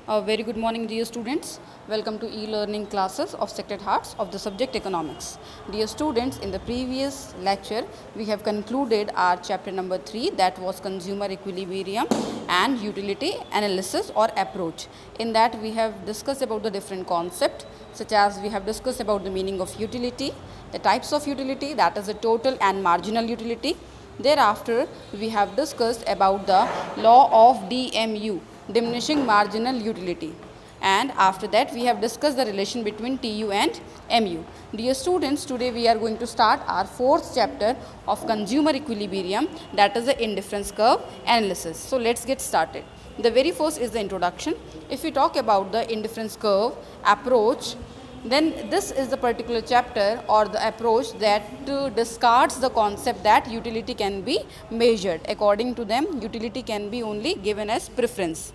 A very good morning, dear students. Welcome to e-learning classes of Sacred Hearts of the subject economics. Dear students, in the previous lecture, we have concluded our chapter number 3, that was consumer equilibrium and utility analysis or approach. In that, we have discussed about the different concepts, such as we have discussed about the meaning of utility, the types of utility, that is the total and marginal utility. Thereafter, we have discussed about the law of DMU, diminishing marginal utility, and after that we have discussed the relation between TU and MU. Dear students, today we are going to start our fourth chapter of consumer equilibrium, that is the indifference curve analysis. So let's get started. The very first is the introduction. If we talk about the indifference curve approach, then this is the particular chapter or the approach that discards the concept that utility can be measured. According to them, utility can be only given as preference.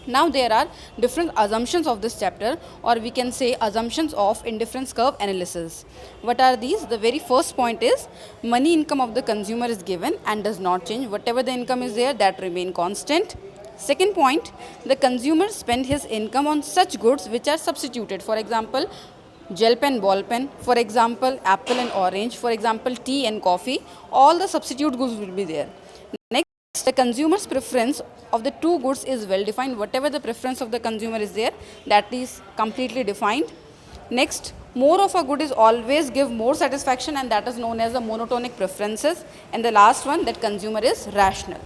Now there are different assumptions of this chapter, or we can say assumptions of indifference curve analysis. What are these? The very first point is money income of the consumer is given and does not change. Whatever the income is there, that remain constant. Second point, the consumer spend his income on such goods which are substituted. For example, gel pen, ball pen, for example, apple and orange, for example, tea and coffee. All the substitute goods will be there. Next, the consumer's preference of the two goods is well defined. Whatever the preference of the consumer is there, that is completely defined. Next, more of a good is always give more satisfaction, and that is known as the monotonic preferences. And the last one, that consumer is rational.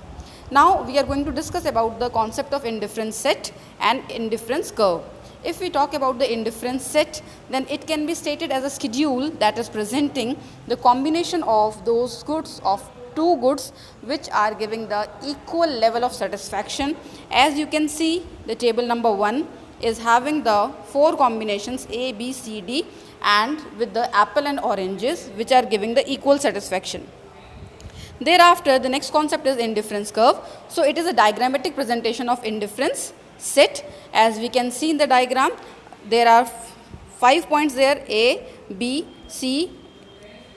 Now we are going to discuss about the concept of indifference set and indifference curve. If we talk about the indifference set, then it can be stated as a schedule that is presenting the combination of those goods, of two goods which are giving the equal level of satisfaction. As you can see, the table number 1 is having the 4 combinations A, B, C, D, and with the apple and oranges which are giving the equal satisfaction. Thereafter, the next concept is indifference curve. So it is a diagrammatic presentation of indifference set. As we can see in the diagram, there are 5 points there, A, B, C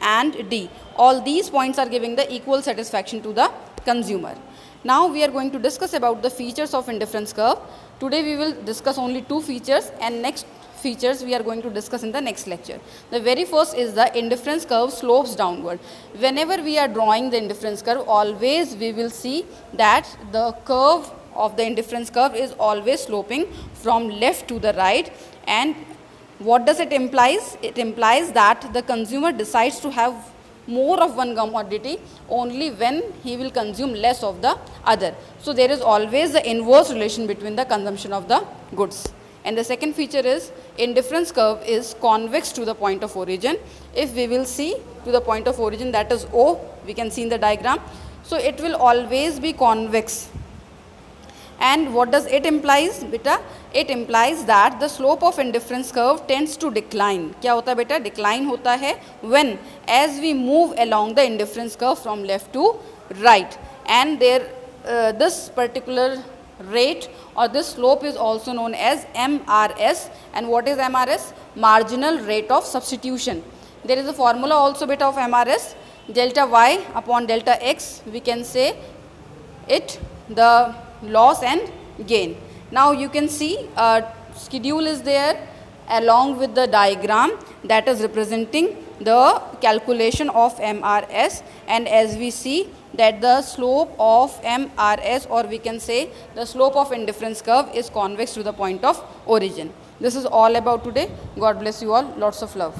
and D. All these points are giving the equal satisfaction to the consumer. Now we are going to discuss about the features of indifference curve. Today we will discuss only 2 features, and next features we are going to discuss in the next lecture. The very first is the indifference curve slopes downward. Whenever we are drawing the indifference curve, always we will see that the curve of the indifference curve is always sloping from left to the right. And what does it implies? It implies that the consumer decides to have more of one commodity only when he will consume less of the other. So there is always the inverse relation between the consumption of the goods. And the second feature is indifference curve is convex to the point of origin. If we will see to the point of origin, that is O, we can see in the diagram. So it will always be convex. And what does it implies, beta? It implies that the slope of indifference curve tends to decline. क्या होता है बेटा? Decline होता है when as we move along the indifference curve from left to right. And there this particular rate or this slope is also known as MRS. And what is MRS? Marginal rate of substitution. There is a formula also bit of MRS, delta y upon delta x. We can say it the loss and gain. Now you can see a schedule is there along with the diagram that is representing the calculation of MRS. And as we see that the slope of MRS, or we can say the slope of indifference curve, is convex to the point of origin. This is all about today. God bless you all. Lots of love.